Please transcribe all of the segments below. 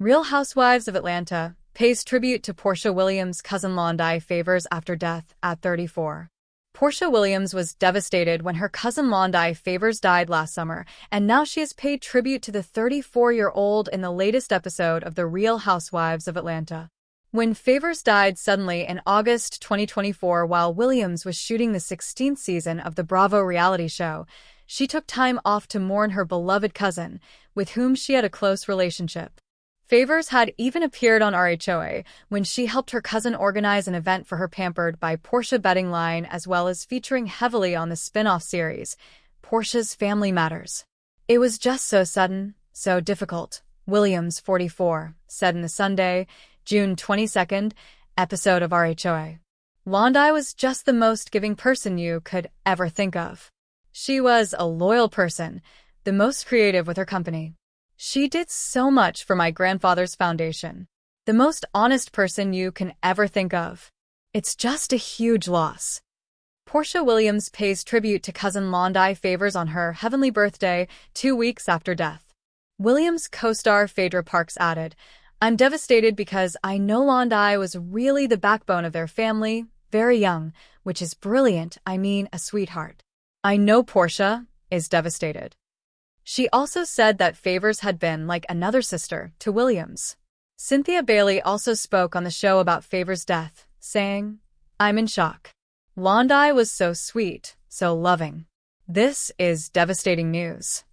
Real Housewives of Atlanta pays tribute to Porsha Williams' cousin Londie favors after death at 34. Porsha Williams was devastated when her cousin Londie Favors died last summer, and now she has paid tribute to the 34-year-old in the latest episode of The Real Housewives of Atlanta. When Favors died suddenly in August 2024 while Williams was shooting the 16th season of the Bravo reality show, she took time off to mourn her beloved cousin, with whom she had a close relationship. Favors had even appeared on RHOA when she helped her cousin organize an event for her Pampered by Porsha betting line, as well as featuring heavily on the spin-off series, Porsha's Family Matters. "It was just so sudden, so difficult," Williams, 44, said in the Sunday, June 22nd, episode of RHOA. "Londie was just the most giving person you could ever think of. She was a loyal person, the most creative with her company. She did so much for my grandfather's foundation. The most honest person you can ever think of. It's just a huge loss." Porsha Williams pays tribute to cousin Londie Favors on her heavenly birthday 2 weeks after death. Williams co-star Phaedra Parks added, "I'm devastated because I know Londie was really the backbone of their family, very young, which is brilliant, I mean a sweetheart. I know Porsha is devastated." She also said that Favors had been like another sister to Williams. Cynthia Bailey also spoke on the show about Favors' death, saying, "I'm in shock. Londie was so sweet, so loving. This is devastating news."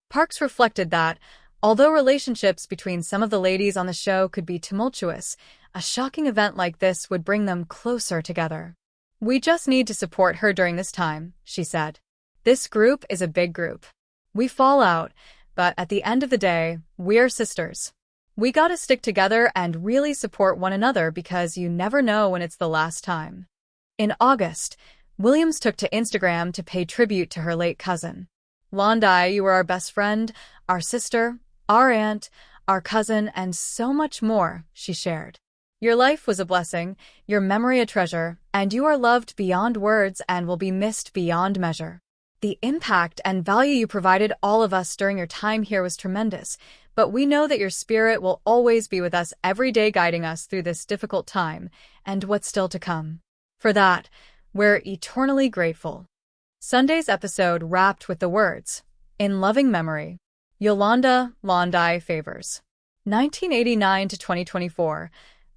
Parks reflected that, although relationships between some of the ladies on the show could be tumultuous, a shocking event like this would bring them closer together. "We just need to support her during this time," she said. "This group is a big group. We fall out, but at the end of the day, we're sisters. We gotta stick together and really support one another because you never know when it's the last time." In August, Williams took to Instagram to pay tribute to her late cousin. "Londie, you were our best friend, our sister, our aunt, our cousin, and so much more," she shared. "Your life was a blessing, your memory a treasure, and you are loved beyond words and will be missed beyond measure. The impact and value you provided all of us during your time here was tremendous, but we know that your spirit will always be with us every day, guiding us through this difficult time and what's still to come. For that, we're eternally grateful." Sunday's episode wrapped with the words, "In loving memory, Yolanda Londie Favors, 1989 to 2024.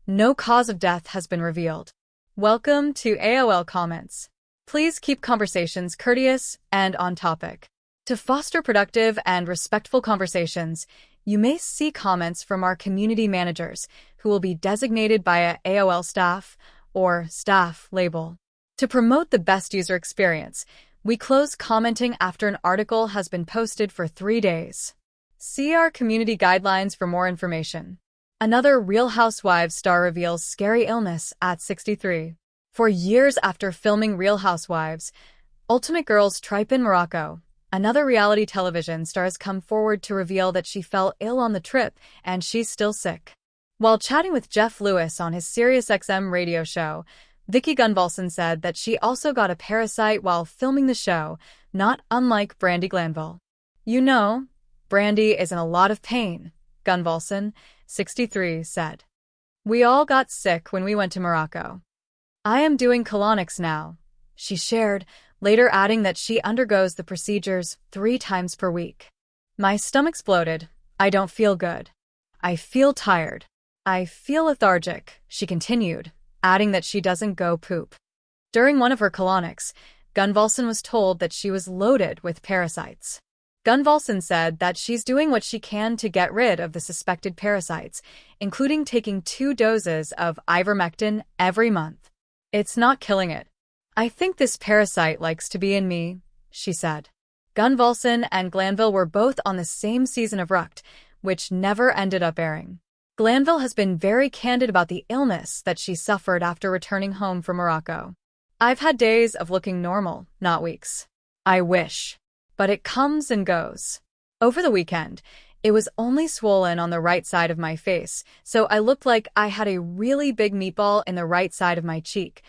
No cause of death has been revealed." Welcome to AOL Comments. Please keep conversations courteous and on topic. To foster productive and respectful conversations, you may see comments from our community managers, who will be designated by a AOL staff or staff label. To promote the best user experience, we close commenting after an article has been posted for 3 days. See our community guidelines for more information. Another Real Housewives star reveals scary illness at 63. For years after filming Real Housewives, Ultimate Girls trip in Morocco, another reality television star has come forward to reveal that she fell ill on the trip and she's still sick. While chatting with Jeff Lewis on his SiriusXM radio show, Vicki Gunvalson said that she also got a parasite while filming the show, not unlike Brandi Glanville. "You know, Brandi is in a lot of pain," Gunvalson, 63, said. "We all got sick when we went to Morocco. I am doing colonics now," she shared, later adding that she undergoes the procedures 3 times per week. "My stomach's bloated. I don't feel good. I feel tired. I feel lethargic," she continued, adding that she doesn't go poop. During one of her colonics, Gunvalson was told that she was loaded with parasites. Gunvalson said that she's doing what she can to get rid of the suspected parasites, including taking 2 doses of ivermectin every month. "It's not killing it. I think this parasite likes to be in me," she said. Gunvalson and Glanville were both on the same season of Rucked, which never ended up airing. Glanville has been very candid about the illness that she suffered after returning home from Morocco. "I've had days of looking normal, not weeks. I wish. But it comes and goes. Over the weekend, it was only swollen on the right side of my face, so I looked like I had a really big meatball in the right side of my cheek,"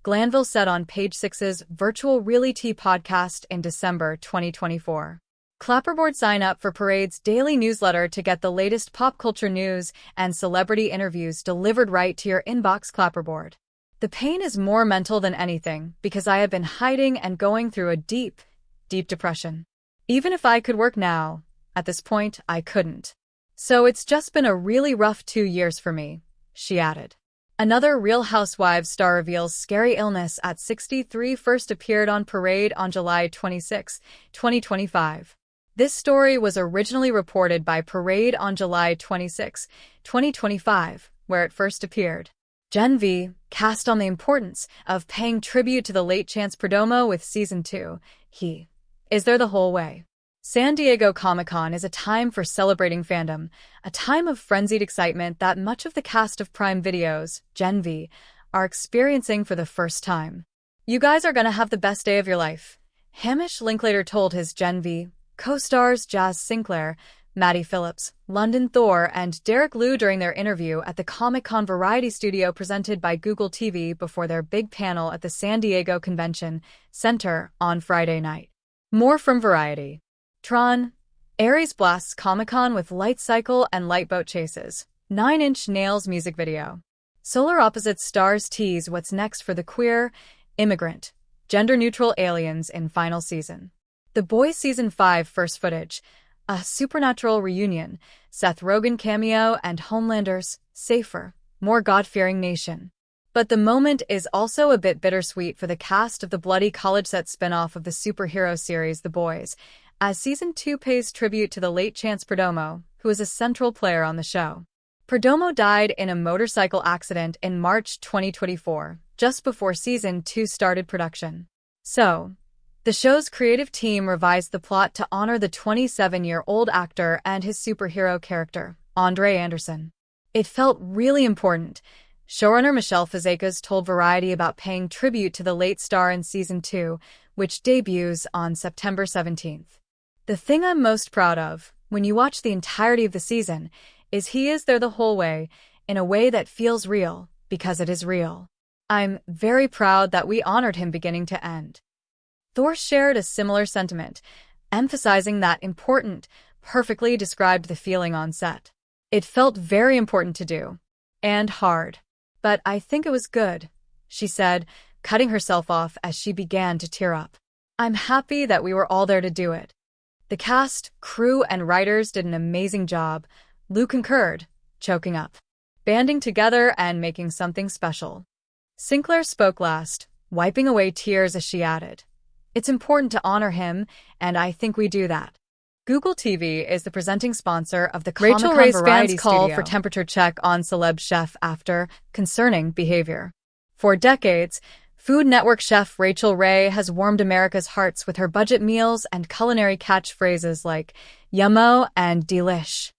Glanville said on Page Six's Virtual Reality podcast in December 2024. Clapperboard sign up for Parade's daily newsletter to get the latest pop culture news and celebrity interviews delivered right to your inbox. Clapperboard. The pain is more mental than anything because I have been hiding and going through a deep, deep depression. Even if I could work now, at this point, I couldn't. So it's just been a really rough 2 years for me, she added. Another Real Housewives star reveals scary illness at 63. First appeared on Parade on July 26, 2025. This story was originally reported by Parade on July 26, 2025, where it first appeared. Gen V cast on the importance of paying tribute to the late Chance Perdomo with Season 2. He is there the whole way. San Diego Comic-Con is a time for celebrating fandom, a time of frenzied excitement that much of the cast of Prime Video's Gen V are experiencing for the first time. You guys are gonna have the best day of your life, Hamish Linklater told his Gen V co-stars Jazz Sinclair, Maddie Phillips, London Thor, and Derek Liu during their interview at the Comic-Con Variety Studio presented by Google TV before their big panel at the San Diego Convention Center on Friday night. More from Variety. Tron. Aries blasts Comic-Con with light cycle and light boat chases. 9 Inch Nails music video. Solar Opposites stars tease what's next for the queer, immigrant, gender-neutral aliens in final season. The Boys Season 5 first footage. A supernatural reunion. Seth Rogen cameo and Homelander's safer, more God-fearing nation. But the moment is also a bit bittersweet for the cast of the bloody college-set spin-off of the superhero series The Boys, as Season 2 pays tribute to the late Chance Perdomo, who is a central player on the show. Perdomo died in a motorcycle accident in March 2024, just before Season 2 started production. So, the show's creative team revised the plot to honor the 27-year-old actor and his superhero character, Andre Anderson. It felt really important. Showrunner Michelle Fazekas told Variety about paying tribute to the late star in Season 2, which debuts on September 17th. The thing I'm most proud of, when you watch the entirety of the season, is he is there the whole way, in a way that feels real, because it is real. I'm very proud that we honored him beginning to end. Thor shared a similar sentiment, emphasizing that important, perfectly described the feeling on set. It felt very important to do. And hard. But I think it was good, she said, cutting herself off as she began to tear up. I'm happy that we were all there to do it. The cast, crew, and writers did an amazing job, Lou concurred, choking up. Banding together and making something special. Sinclair spoke last, wiping away tears as she added, "It's important to honor him, and I think we do that." Google TV is the presenting sponsor of the Rachel Ray's fans call for temperature check on celeb chef after concerning behavior. For decades, Food Network chef Rachel Ray has warmed America's hearts with her budget meals and culinary catchphrases like "Yummo" and "Delish."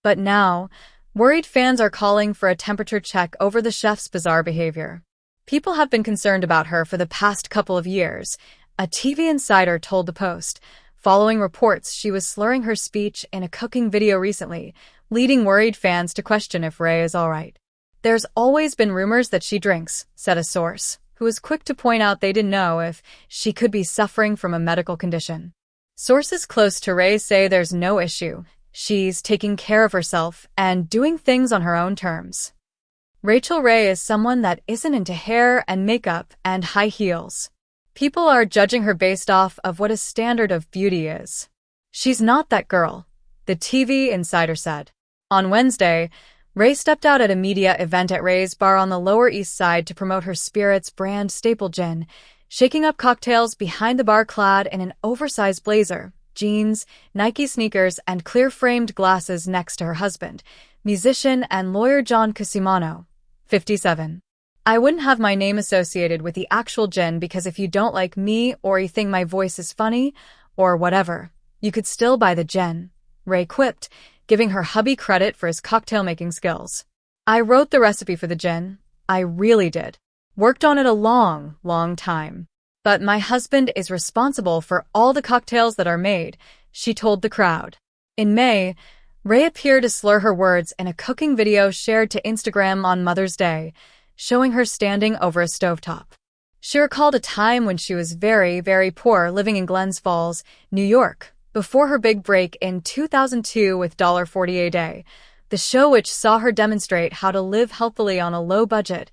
But now, worried fans are calling for a temperature check over the chef's bizarre behavior. People have been concerned about her for the past couple of years, a TV insider told The Post, following reports she was slurring her speech in a cooking video recently, leading worried fans to question if Ray is all right. "There's always been rumors that she drinks," said a source, who was quick to point out they didn't know if she could be suffering from a medical condition. Sources close to Ray say there's no issue. She's taking care of herself and doing things on her own terms. Rachel Ray is someone that isn't into hair and makeup and high heels. People are judging her based off of what a standard of beauty is. She's not that girl, the TV insider said. On Wednesday, Ray stepped out at a media event at Ray's Bar on the Lower East Side to promote her Spirits brand staple gin, shaking up cocktails behind the bar clad in an oversized blazer, jeans, Nike sneakers, and clear-framed glasses next to her husband, musician and lawyer John Cusimano, 57. "I wouldn't have my name associated with the actual gin because if you don't like me or you think my voice is funny, or whatever, you could still buy the gin," Ray quipped, giving her hubby credit for his cocktail-making skills. "I wrote the recipe for the gin. I really did. Worked on it a long, long time. But my husband is responsible for all the cocktails that are made," she told the crowd. In May, Ray appeared to slur her words in a cooking video shared to Instagram on Mother's Day, showing her standing over a stovetop. She recalled a time when she was very, very poor living in Glens Falls, New York, before her big break in 2002 with $40 a Day, the show which saw her demonstrate how to live healthily on a low budget,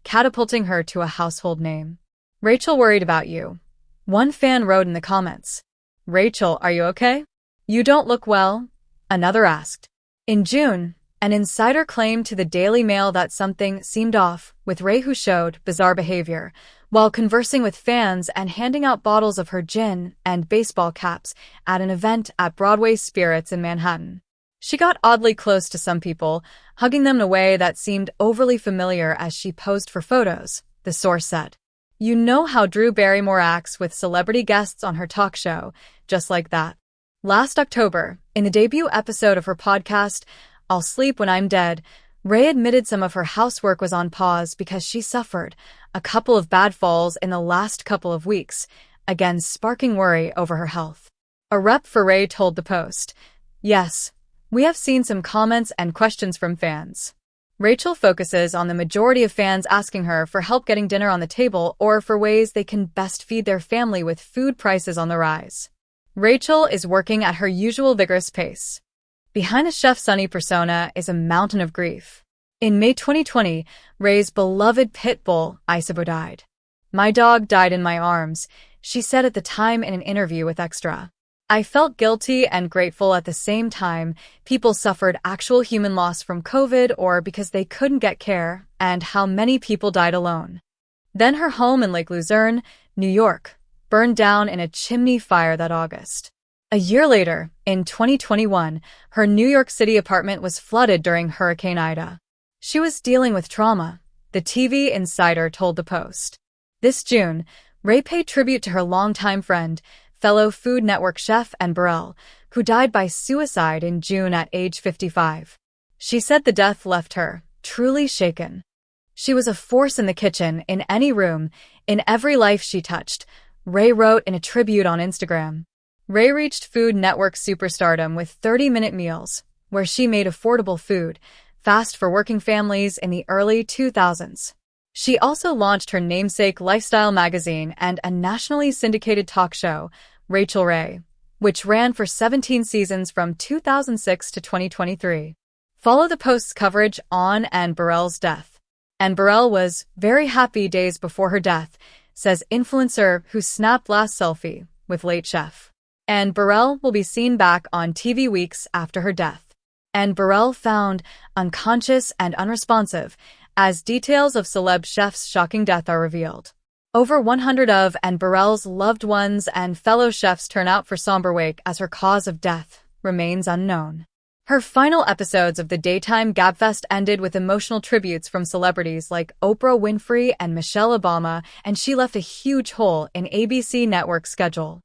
catapulting her to a household name. Rachel worried about you. One fan wrote in the comments, "Rachel, are you okay? You don't look well," another asked. In June, an insider claimed to the Daily Mail that something seemed off with Ray, who showed bizarre behavior while conversing with fans and handing out bottles of her gin and baseball caps at an event at Broadway's Spirits in Manhattan. She got oddly close to some people, hugging them in a way that seemed overly familiar as she posed for photos, the source said. You know how Drew Barrymore acts with celebrity guests on her talk show, just like that. Last October, in the debut episode of her podcast, I'll Sleep When I'm Dead, Ray admitted some of her housework was on pause because she suffered a couple of bad falls in the last couple of weeks, again sparking worry over her health. A rep for Ray told the Post, "Yes, we have seen some comments and questions from fans. Rachel focuses on the majority of fans asking her for help getting dinner on the table or for ways they can best feed their family with food prices on the rise. Rachel is working at her usual vigorous pace. Behind a Chef Sunny persona is a mountain of grief. In May 2020, Ray's beloved pit bull, Isabeau, died. My dog died in my arms, she said at the time in an interview with Extra. I felt guilty and grateful at the same time. People suffered actual human loss from COVID or because they couldn't get care, and how many people died alone. Then her home in Lake Luzerne, New York, burned down in a chimney fire that August. A year later, in 2021, her New York City apartment was flooded during Hurricane Ida. She was dealing with trauma, the TV Insider told the Post. This June, Ray paid tribute to her longtime friend, fellow Food Network chef Anne Burrell, who died by suicide in June at age 55. She said the death left her truly shaken. She was a force in the kitchen, in any room, in every life she touched, Ray wrote in a tribute on Instagram. Ray reached Food Network superstardom with 30-minute meals, where she made affordable food, fast for working families in the early 2000s. She also launched her namesake lifestyle magazine and a nationally syndicated talk show, Rachel Ray, which ran for 17 seasons from 2006 to 2023. Follow the Post's coverage on Anne Burrell's death. Anne Burrell was very happy days before her death, says influencer who snapped last selfie with late chef. Anne Burrell will be seen back on TV weeks after her death. Anne Burrell found unconscious and unresponsive as details of celeb chef's shocking death are revealed. Over 100 of Anne Burrell's loved ones and fellow chefs turn out for somber wake as her cause of death remains unknown. Her final episodes of the daytime Gabfest ended with emotional tributes from celebrities like Oprah Winfrey and Michelle Obama, and she left a huge hole in ABC Network's schedule.